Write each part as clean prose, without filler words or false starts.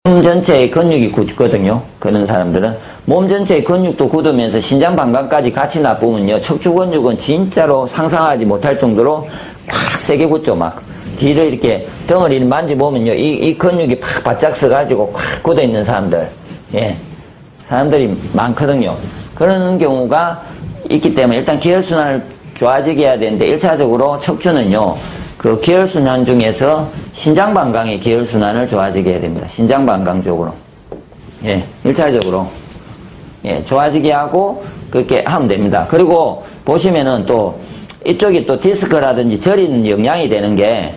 몸 전체의 근육이 굳거든요. 그런 사람들은. 몸 전체의 근육도 굳으면서 신장 방광까지 같이 나쁘면요. 척추 근육은 진짜로 상상하지 못할 정도로 팍 세게 굳죠. 막. 뒤를 이렇게 덩어리를 만져보면요. 이 근육이 팍 바짝 서가지고 꽉 굳어 있는 사람들. 예. 사람들이 많거든요. 그런 경우가 있기 때문에 일단 기혈순환을 좋아지게 해야 되는데 1차적으로 척추는요. 그 기혈순환 중에서 신장방광의 기혈순환을 좋아지게 해야 됩니다. 신장방광 쪽으로. 예, 1차적으로. 예, 좋아지게 하고 그렇게 하면 됩니다. 그리고 보시면은 또 이쪽이 또 디스크라든지 저리는 영향이 되는 게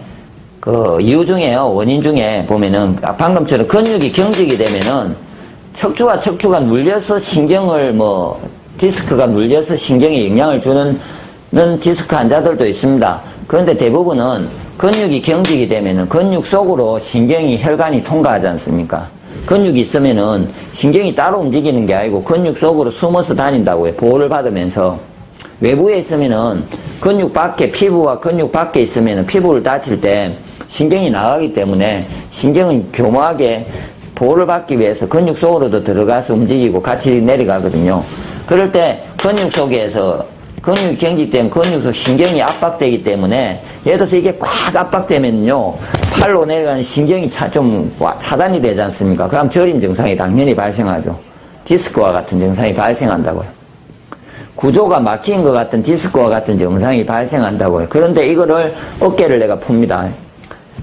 그 이유 중에요. 원인 중에 보면은 방금처럼 근육이 경직이 되면은 척추가 눌려서 신경을 디스크가 눌려서 신경에 영향을 주는 디스크 환자들도 있습니다. 그런데 대부분은 근육이 경직이 되면은 근육 속으로 신경이 혈관이 통과하지 않습니까? 근육이 있으면은 신경이 따로 움직이는 게 아니고 근육 속으로 숨어서 다닌다고요. 보호를 받으면서. 외부에 있으면은 근육 밖에, 피부와 근육 밖에 있으면은 피부를 다칠 때 신경이 나가기 때문에 신경은 교묘하게 보호를 받기 위해서 근육 속으로도 들어가서 움직이고 같이 내려가거든요. 그럴 때 근육 속에서 근육이 경직되면 근육 속 신경이 압박되기 때문에 예를 들어서 이게 꽉 압박되면요 팔로 내려가는 신경이 좀 차단이 되지 않습니까? 그럼 저림 증상이 당연히 발생하죠. 디스크와 같은 증상이 발생한다고요. 구조가 막힌 것 같은 디스크와 같은 증상이 발생한다고요. 그런데 이거를 어깨를 내가 풉니다.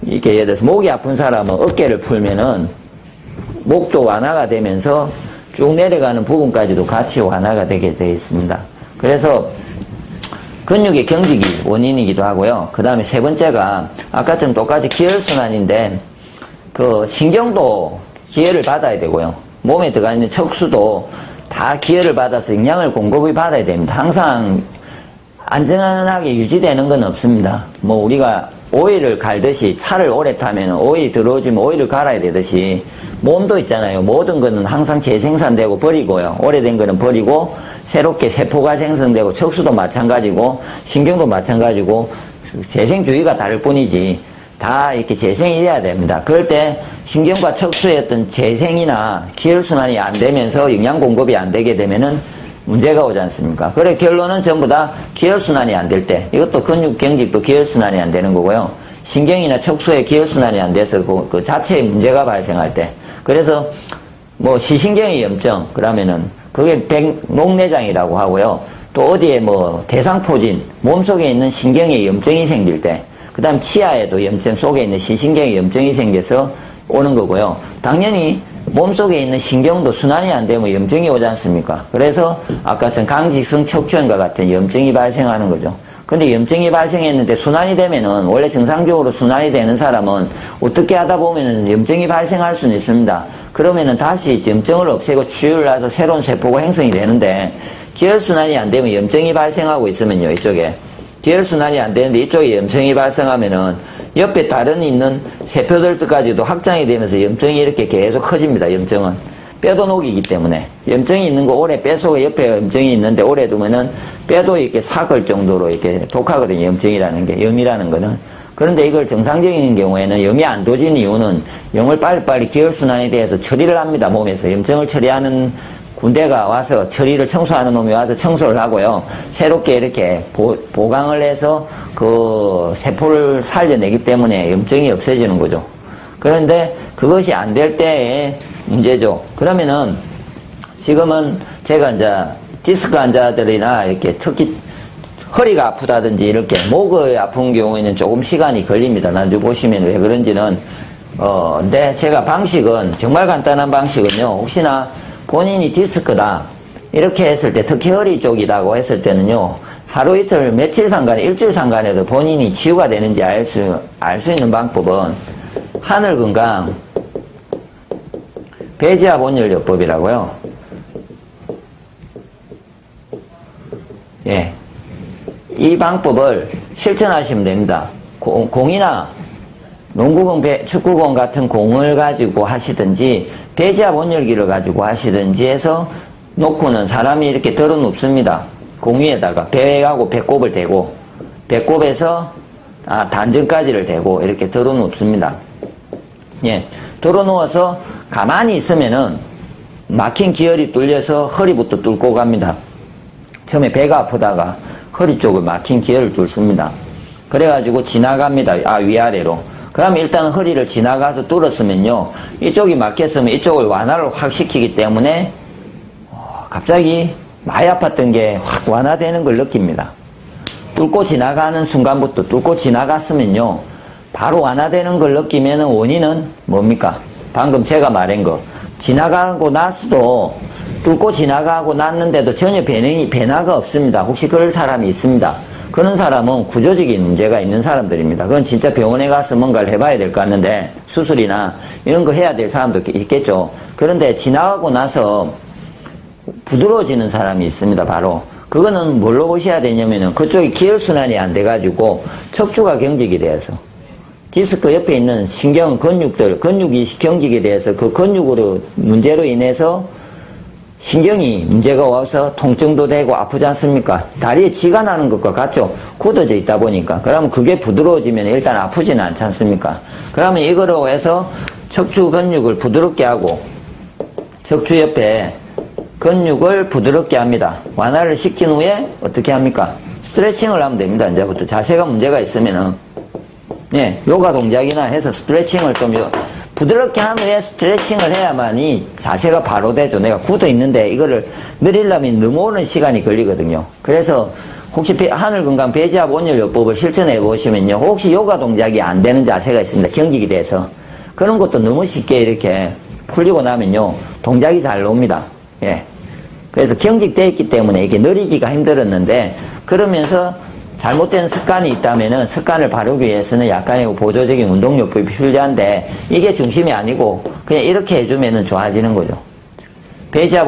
이렇게 예를 들어서 목이 아픈 사람은 어깨를 풀면은 목도 완화가 되면서 쭉 내려가는 부분까지도 같이 완화가 되게 되어 있습니다. 그래서 근육의 경직이 원인이기도 하고요. 그 다음에 세 번째가 아까처럼 똑같이 기혈순환인데 그 신경도 기혈을 받아야 되고요. 몸에 들어가 있는 척수도 다 기혈을 받아서 영양을 공급을 받아야 됩니다. 항상 안전하게 유지되는 건 없습니다. 우리가 오일을 갈듯이 차를 오래 타면 오일이 들어오지면 오일을 갈아야 되듯이 몸도 있잖아요. 모든 거는 항상 재생산되고 버리고요. 오래된 거는 버리고 새롭게 세포가 생성되고 척수도 마찬가지고 신경도 마찬가지고 재생주의가 다를 뿐이지 다 이렇게 재생이 돼야 됩니다. 그럴 때 신경과 척수의 어떤 재생이나 기혈순환이 안 되면서 영양 공급이 안 되게 되면은 문제가 오지 않습니까? 그래 결론은 전부 다 기혈순환이 안 될 때 이것도 근육 경직도 기혈순환이 안 되는 거고요. 신경이나 척수의 기혈순환이 안 돼서 그 자체의 문제가 발생할 때 그래서 시신경의 염증 그러면은 그게 백록내장이라고 하고요. 또 어디에 대상포진 몸속에 있는 신경에 염증이 생길 때 그 다음 치아에도 염증 속에 있는 시신경에 염증이 생겨서 오는 거고요. 당연히 몸속에 있는 신경도 순환이 안 되면 염증이 오지 않습니까? 그래서 아까처럼 강직성 척추염과 같은 염증이 발생하는 거죠. 근데 염증이 발생했는데 순환이 되면은 원래 정상적으로 순환이 되는 사람은 어떻게 하다 보면은 염증이 발생할 수는 있습니다. 그러면은 다시 염증을 없애고 치유를 해서 새로운 세포가 형성이 되는데 기혈순환이 안 되면 염증이 발생하고 있으면요. 이쪽에 기혈순환이 안 되는데 이쪽에 염증이 발생하면은 옆에 다른 있는 세포들까지도 확장이 되면서 염증이 이렇게 계속 커집니다. 염증은 뼈도 녹이기 때문에 염증이 있는 거 오래 뼈 속에 옆에 염증이 있는데 오래 두면은 뼈도 이렇게 삭을 정도로 이렇게 독하거든요. 염증이라는 게 염이라는 거는. 그런데 이걸 정상적인 경우에는 염이 안 도진 이유는 염을 빨리빨리 기혈순환에 대해서 처리를 합니다. 몸에서 염증을 처리하는 군대가 와서 처리를 청소하는 놈이 와서 청소를 하고요. 새롭게 이렇게 보강을 해서 그 세포를 살려내기 때문에 염증이 없어지는 거죠. 그런데 그것이 안 될 때의 문제죠. 그러면은 지금은 제가 이제 디스크 환자들이나 이렇게 특히 허리가 아프다든지 이렇게 목이 아픈 경우에는 조금 시간이 걸립니다. 나중에 보시면 왜 그런지는 근데 제가 방식은 정말 간단한 방식은요. 혹시나 본인이 디스크다 이렇게 했을 때 특히 허리 쪽이라고 했을 때는요. 하루 이틀 며칠 상간에 일주일 상간에도 본인이 치유가 되는지 알 수 있는 방법은 하늘건강 배지압 온열요법이라고요. 예. 이 방법을 실천하시면 됩니다. 공이나 농구공, 축구공 같은 공을 가지고 하시든지 배지압 온열기를 가지고 하시든지 해서 놓고는 사람이 이렇게 들어 눕습니다. 공 위에다가 배하고 배꼽을 대고 배꼽에서 단전까지를 대고 이렇게 들어 눕습니다. 예, 들어 누워서 가만히 있으면은 막힌 기혈이 뚫려서 허리부터 뚫고 갑니다. 처음에 배가 아프다가 허리 쪽을 막힌 기혈을 뚫습니다. 그래가지고 지나갑니다. 위아래로. 그러면 일단 허리를 지나가서 뚫었으면요, 이쪽이 막혔으면 이쪽을 완화를 확 시키기 때문에 갑자기 많이 아팠던 게 확 완화되는 걸 느낍니다. 뚫고 지나가는 순간부터 뚫고 지나갔으면요, 바로 완화되는 걸 느끼면 원인은 뭡니까? 방금 제가 말한 거. 지나가고 나서도 뚫고 지나가고 났는데도 전혀 변화가 없습니다. 혹시 그럴 사람이 있습니다. 그런 사람은 구조적인 문제가 있는 사람들입니다. 그건 진짜 병원에 가서 뭔가를 해봐야 될 것 같는데, 수술이나 이런 걸 해야 될 사람도 있겠죠. 그런데 지나가고 나서 부드러워지는 사람이 있습니다. 바로 그거는 뭘로 보셔야 되냐면은 그쪽이 기혈순환이 안 돼가지고 척추가 경직이 돼서 디스크 옆에 있는 신경 근육이 경직이 돼서 그 근육으로 문제로 인해서 신경이 문제가 와서 통증도 되고 아프지 않습니까? 다리에 쥐가 나는 것과 같죠? 굳어져 있다 보니까. 그러면 그게 부드러워지면 일단 아프지는 않지 않습니까? 그러면 이거로 해서 척추 근육을 부드럽게 하고 척추 옆에 근육을 부드럽게 합니다. 완화를 시킨 후에 어떻게 합니까? 스트레칭을 하면 됩니다. 이제부터 자세가 문제가 있으면은, 예, 요가 동작이나 해서 스트레칭을 좀 부드럽게 한 후에 스트레칭을 해야만이 자세가 바로 되죠. 내가 굳어 있는데 이거를 늘리려면 너무 오랜 시간이 걸리거든요. 그래서 혹시 하늘건강 배지압 온열요법을 실천해 보시면요, 혹시 요가 동작이 안 되는 자세가 있습니다. 경직이 돼서 그런 것도 너무 쉽게 이렇게 풀리고 나면요, 동작이 잘 나옵니다. 예. 그래서 경직되어 있기 때문에 이게 느리기가 힘들었는데, 그러면서 잘못된 습관이 있다면은 습관을 바르기 위해서는 약간의 보조적인 운동요법이 필요한데, 이게 중심이 아니고 그냥 이렇게 해주면은 좋아지는 거죠. 배지압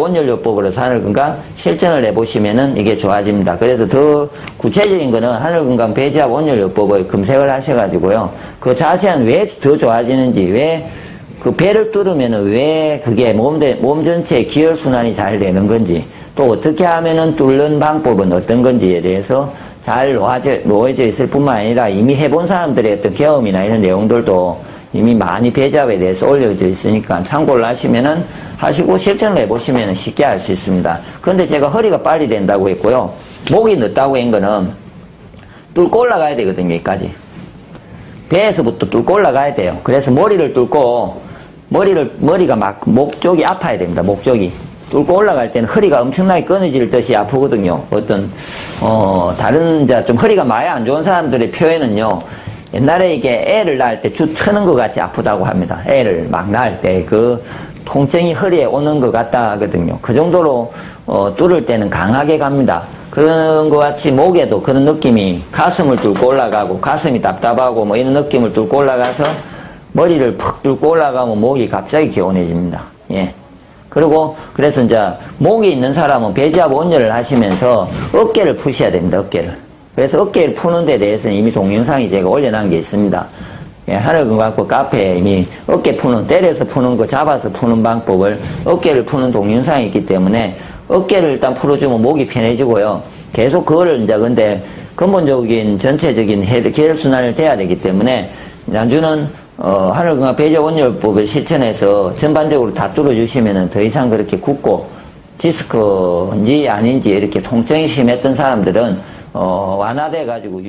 온열요법으로 하늘건강 실천을 해보시면은 이게 좋아집니다. 그래서 더 구체적인 거는 하늘건강 배지압 온열요법을 검색을 하셔가지고요, 그 자세한 왜 더 좋아지는지, 왜 그 배를 뚫으면은 왜 그게 몸 전체의 기혈순환이 잘 되는 건지, 또 어떻게 하면은 뚫는 방법은 어떤 건지에 대해서 잘 놓여져 있을 뿐만 아니라 이미 해본 사람들의 어떤 경험이나 이런 내용들도 이미 많이 배지압에 대해서 올려져 있으니까 참고를 하시고 실천을 해보시면 쉽게 할 수 있습니다. 그런데 제가 허리가 빨리 된다고 했고요, 목이 늦다고 한 거는 뚫고 올라가야 되거든요. 여기까지 배에서부터 뚫고 올라가야 돼요. 그래서 머리를 뚫고 머리가 막 목 쪽이 아파야 됩니다. 목 쪽이 뚫고 올라갈 때는 허리가 엄청나게 끊어질 듯이 아프거든요. 다른 좀 허리가 많이 안 좋은 사람들의 표현은요, 옛날에 이게 애를 낳을 때 주 트는 것 같이 아프다고 합니다. 애를 막 낳을 때 그 통증이 허리에 오는 것 같다 하거든요. 그 정도로 뚫을 때는 강하게 갑니다. 그런 것 같이 목에도 그런 느낌이, 가슴을 뚫고 올라가고 가슴이 답답하고 뭐 이런 느낌을 뚫고 올라가서 머리를 푹 뚫고 올라가면 목이 갑자기 개운해집니다. 예. 그래서 이제 목이 있는 사람은 배지압 온열을 하시면서 어깨를 푸셔야 됩니다. 어깨를. 그래서 어깨를 푸는 데 대해서는 이미 동영상이 제가 올려놓은 게 있습니다. 예, 하늘건강법 카페에 이미 어깨 때려서 푸는 거, 잡아서 푸는 방법을, 어깨를 푸는 동영상이 있기 때문에 어깨를 일단 풀어주면 목이 편해지고요. 계속 그거를 이제 근데 근본적인 전체적인 혈순환을 돼야 되기 때문에 난주는 하늘건강 배지압 온열법을 실천해서 전반적으로 다 뚫어주시면은 더 이상 그렇게 굽고 디스크인지 아닌지 이렇게 통증이 심했던 사람들은 완화돼가지고